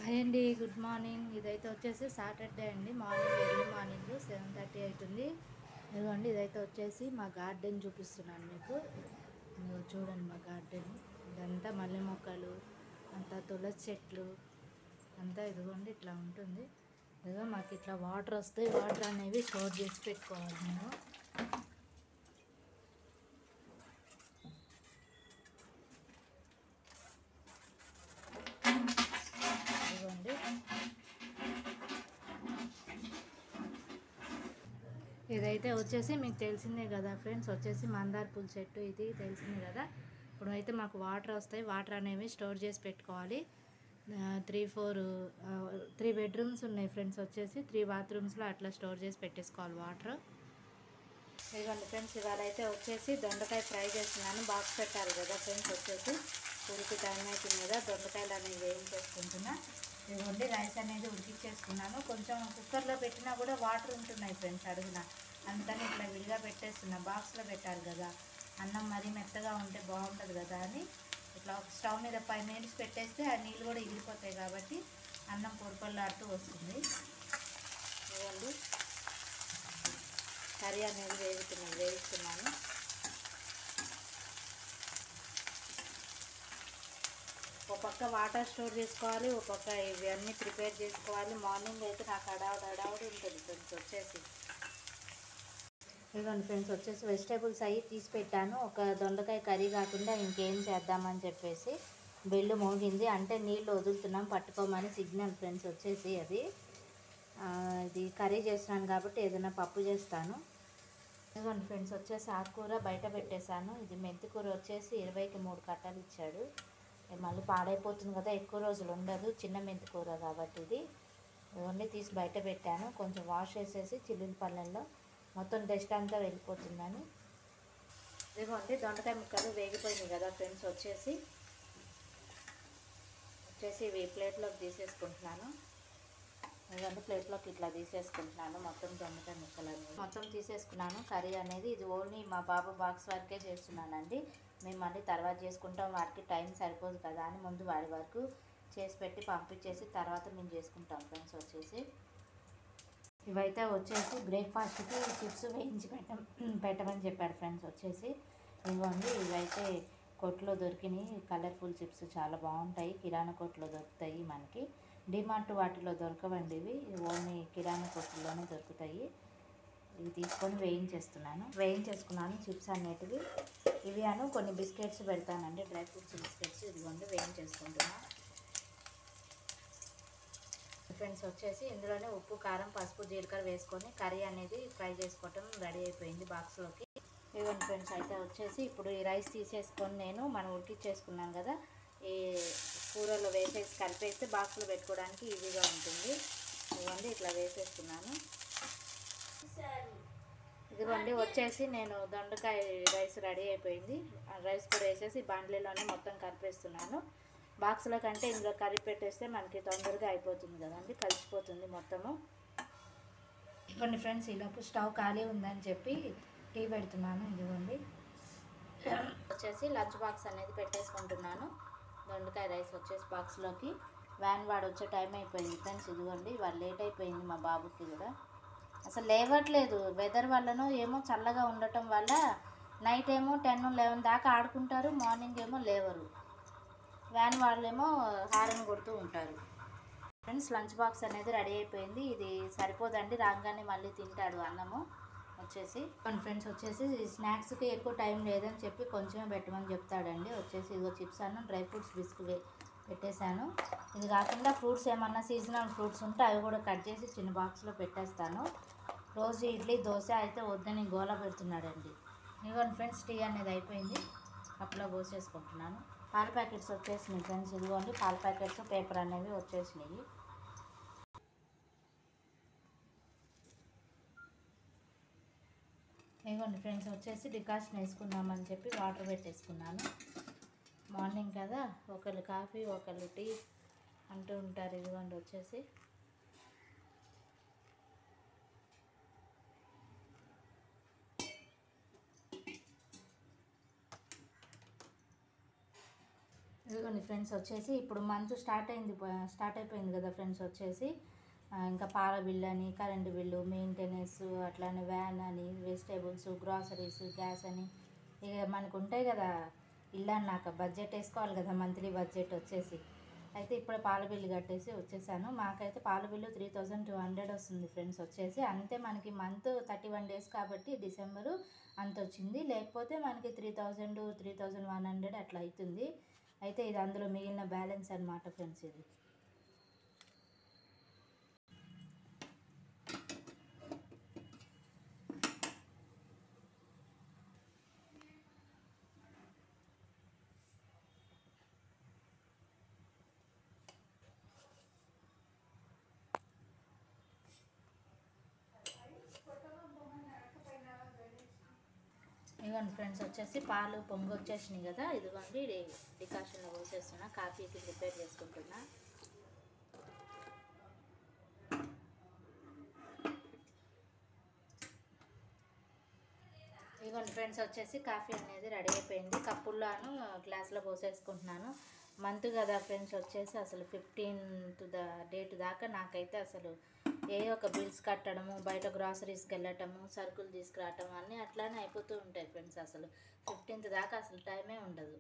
Hi అండి, good morning. ఇదైతే వచ్చేసి సాటర్డే అండి. ఎర్లీ మార్నింగ్ 7:30 అవుతుంది. ఇదిగోండి, ఇదైతే వచ్చేసి మా గార్డెన్ చూపిస్తున్నాను మీకు. ఇదిగో చూడండి మా గార్డెన్. ఇదంతా మల్లె మొక్కలు, అంతా తులసి చెట్లు అంతా ఇదిగోండి ఇట్లా ఉంటుంది. ఇదిగో మాకు ఇట్లా వాటర్ వస్తాయి. వాటర్ అనేవి స్టోర్ చేసి పెట్టుకోవాలి మేము. ఇదిగోండి, ఇదైతే వచ్చేసి మీకు తెలిసిందే కదా ఫ్రెండ్స్, వచ్చేసి మందార పూల చెట్టు. ఇది తెలిసిందే కదా. ఇప్పుడు అయితే మాకు వాటర్ వస్తాయి. వాటర్ అనేవి స్టోర్ చేసి పెట్టుకోవాలి. 3 బెడ్రూమ్స్ ఉన్నాయి ఫ్రెండ్స్. వచ్చేసి 3 బాత్రూమ్స్లో అట్లా స్టోర్ చేసి పెట్టేసుకోవాలి వాటర్. ఇదిగోండి ఫ్రెండ్స్, ఇవాళ అయితే వచ్చేసి దొండకాయ ఫ్రై చేస్తున్నాను. బాక్స్ పెట్టాలి కదా ఫ్రెండ్స్. వచ్చేసి పూరికి టైం అవుతుంది కదా, దొండకాయలు అనేవి వేయించేసుకుంటున్నా. ఇదిగోండి, రైస్ అనేది ఉడికిచ్చేసుకున్నాను. కొంచెం కుక్కర్లో పెట్టినా కూడా వాటర్ ఉంటున్నాయి ఫ్రెండ్స్ అడుగున. అందుకని ఇట్లా విడిగా పెట్టేస్తున్నా. బాక్స్లో పెట్టాలి కదా, అన్నం మరీ మెత్తగా ఉంటే బాగుంటుంది కదా అని ఇట్లా స్టవ్ మీద 5 మినిట్స్ పెట్టేస్తే ఆ నీళ్ళు కూడా ఎగిరిపోతాయి కాబట్టి అన్నం పొడిపొల్లాడుతూ వస్తుంది. ఇదిగోండి, కర్రీ అనేది వేయిస్తున్నాను. ఒక పక్క వాటర్ స్టోర్ చేసుకోవాలి, ఒక పక్క ఇవన్నీ ప్రిపేర్ చేసుకోవాలి. మార్నింగ్ అయితే నాకు హడావుడి ఉంటుంది ఫ్రెండ్స్. వచ్చేసి ఇదిగోండి ఫ్రెండ్స్, వచ్చేసి వెజిటేబుల్స్ అవి తీసి పెట్టాను. ఒక దొండకాయ కర్రీ కాకుండా ఇంకేం చేద్దామని చెప్పేసి బెల్లు మోగింది. అంటే నీళ్ళు వదులుతున్నాం పట్టుకోమని సిగ్నల్ ఫ్రెండ్స్. వచ్చేసి అది ఇది కర్రీ చేస్తున్నాను కాబట్టి ఏదైనా పప్పు చేస్తాను. ఇదిగోండి ఫ్రెండ్స్, వచ్చేసి ఆకుకూర బయట పెట్టేశాను. ఇది మెంతికూర వచ్చేసి 20కి 3 కట్టలు ఇచ్చాడు. మళ్ళీ పాడైపోతుంది కదా, ఎక్కువ రోజులు ఉండదు. చిన్న మెంతికూర కాబట్టి ఇది ఓన్లీ తీసి బయట పెట్టాను. కొంచెం వాష్ చేసేసి చిల్లుల పళ్ళల్లో మొత్తం డస్ట్ అంతా వెళ్ళిపోతుందని. ఇదిగోండి, దొండకాయ ముక్కలు వేగిపోయింది కదా ఫ్రెండ్స్. వచ్చేసి ఇవి ప్లేట్లోకి తీసేసుకుంటున్నాను. ఇదంతా ప్లేట్లోకి ఇట్లా తీసేసుకుంటున్నాను. మొత్తం దొండకాయ ముక్కలని మొత్తం తీసేసుకున్నాను. కర్రీ అనేది ఇది ఓన్లీ మా బాబు బాక్స్ వరకే చేస్తున్నానండి. మేము మళ్ళీ తర్వాత చేసుకుంటాం, వాడికి టైం సరిపోదు కదా అని ముందు వాడి వరకు చేసి పెట్టి పంపించేసి తర్వాత మేము చేసుకుంటాం ఫ్రెండ్స్. వచ్చేసి ఇవైతే వచ్చేసి బ్రేక్ఫాస్ట్కి చిప్స్ వేయించి పెట్టమని చెప్పాడు ఫ్రెండ్స్. వచ్చేసి ఇవ్వండి, ఇవైతే కొట్లో దొరికినాయి. కలర్ఫుల్ చిప్స్ చాలా బాగుంటాయి. కిరాణా కొట్లో దొరుకుతాయి మనకి. డిమార్ట్ వాటిలో దొరకవండి ఇవి, ఓన్లీ కిరాణా కొట్టుల్లోనే దొరుకుతాయి. ఇవి తీసుకొని వేయించేసుకున్నాను చిప్స్ అనేటివి. ఇవి కొన్ని బిస్కెట్స్ పెడతానండి, డ్రై ఫ్రూట్స్ బిస్కెట్స్. ఇదిగోండి వేయించేసుకుంటున్నాను ఫ్రెండ్స్. వచ్చేసి ఇందులోనే ఉప్పు, కారం, పసుపు, జీలకర్ర వేసుకొని కర్రీ అనేది ఫ్రై చేసుకోవటం రెడీ అయిపోయింది బాక్స్లోకి. ఇదిగోండి ఫ్రెండ్స్, అయితే వచ్చేసి ఇప్పుడు ఈ రైస్ తీసేసుకొని మనం ఉడికిచ్చేసుకున్నాం కదా, ఈ కూరలో వేసేసి కలిపేస్తే బాక్స్లో పెట్టుకోవడానికి ఈజీగా ఉంటుంది. ఇదిగోండి, ఇట్లా వేసేస్తున్నాను. ఇదిగోండి, వచ్చేసి నేను దొండకాయ రైస్ రెడీ అయిపోయింది. రైస్ కూడా వేసేసి బాండ్లీలోనే మొత్తం కలిపేస్తున్నాను. బాక్స్లో కంటే ఇందులో కర్రీ పెట్టేస్తే మనకి తొందరగా అయిపోతుంది కదండి, కలిసిపోతుంది మొత్తము. ఇదిగోండి ఫ్రెండ్స్, ఈలోపు స్టవ్ ఖాళీ ఉందని చెప్పి టీ పెడుతున్నాను. ఇదిగోండి, వచ్చేసి లంచ్ బాక్స్ అనేది పెట్టేసుకుంటున్నాను. దొండకాయ రైస్ వచ్చేసి బాక్స్లోకి. వ్యాన్ వాడు వచ్చే టైం అయిపోయింది ఫ్రెండ్స్. ఇదిగోండి, వాళ్ళు లేట్ అయిపోయింది మా బాబుకి కూడా. అసలు లేవట్లేదు, వెదర్ వల్లనో ఏమో, చల్లగా ఉండటం వల్ల నైట్ ఏమో 10, 11 దాకా ఆడుకుంటారు, మార్నింగ్ ఏమో లేవరు. వ్యాన్ వాళ్ళేమో హారన్ కొడుతూ ఉంటారు. ఫ్రెండ్స్, లంచ్ బాక్స్ అనేది రెడీ అయిపోయింది. ఇది సరిపోదండి, రాగానే మళ్ళీ తింటాడు అన్నము. వచ్చేసి ఫ్రెండ్స్, వచ్చేసి స్నాక్స్కి ఎక్కువ టైం లేదని చెప్పి కొంచెమే పెట్టమని చెప్తాడండి. వచ్చేసి ఇదిగో చిప్స్ డ్రై ఫ్రూట్స్ బిస్కెట్ పెట్టేశాను. ఇది కాకుండా ఫ్రూట్స్ ఏమన్నా సీజనల్ ఫ్రూట్స్ ఉంటే అవి కూడా కట్ చేసి చిన్న బాక్స్లో పెట్టేస్తాను. రోజు ఇడ్లీ, దోశ అయితే వద్దని గోల పెడుతున్నాడండి. ఇదిగోండి ఫ్రెండ్స్, టీ అనేది అయిపోయింది, కప్లో పోసేసుకుంటున్నాను. పాల ప్యాకెట్స్ వచ్చేసినాయి ఫ్రెండ్స్. ఇదిగోండి, పాల ప్యాకెట్స్, పేపర్ అనేవి వచ్చేసినాయి. ఇదిగోండి ఫ్రెండ్స్, వచ్చేసి డికాషన్ వేసుకుందామని చెప్పి వాటర్ పెట్టేసుకున్నాను. మార్నింగ్ కదా, ఒకళ్ళు కాఫీ ఒకళ్ళు టీ అంటూ ఉంటారు. ఇదిగోండి, వచ్చేసి ఇదిగోండి ఇదిగోండి ఫ్రెండ్స్ వచ్చేసి ఇప్పుడు మంత్ స్టార్ట్ అయిపోయింది కదా ఫ్రెండ్స్ వచ్చేసి ఇంకా పాల బిల్లు అని, కరెంటు బిల్లు, మెయింటెనెన్స్, అట్లానే వ్యాన్ అని, వెజిటేబుల్స్, గ్రాసరీస్, గ్యాస్ అని ఇక మనకు ఉంటాయి కదా. ఇల్లు అన్నాక బడ్జెట్ వేసుకోవాలి కదా, మంత్లీ బడ్జెట్ వచ్చేసి. అయితే ఇప్పుడు పాల బిల్లు కట్టేసి వచ్చేసాను. మాకైతే పాల బిల్లు 3200 వస్తుంది ఫ్రెండ్స్ వచ్చేసి. అంతే మనకి మంత్ 31 days కాబట్టి డిసెంబరు అంత వచ్చింది. లేకపోతే మనకి 3000 3100 అట్లా అవుతుంది. అయితే ఇది అందులో మిగిలిన బ్యాలెన్స్ అనమాట ఫ్రెండ్స్ ఇది. ఇదిగోండి ఫ్రెండ్స్ వచ్చేసి పాలు పొంగి వచ్చేసినాయి కదా. ఇదిగోండి డికాషన్లో పోసేస్తున్నా, కాఫీకి ప్రిపేర్ చేసుకుంటున్నా. ఇదిగోండి ఫ్రెండ్స్ వచ్చేసి కాఫీ అనేది రెడీ అయిపోయింది. కప్పుల్లోను గ్లాస్లో పోసేసుకుంటున్నాను. మంత్ కదా ఫ్రెండ్స్ వచ్చేసి అసలు 15th డేట్ దాకా నాకైతే అసలు ఏ ఒక బిల్స్ కట్టడము, బయట గ్రాసరీస్కి వెళ్ళటము, సరుకులు తీసుకురావటం అన్నీ అట్లానే అయిపోతూ ఉంటాయి ఫ్రెండ్స్. అసలు 15th దాకా అసలు టైమే ఉండదు.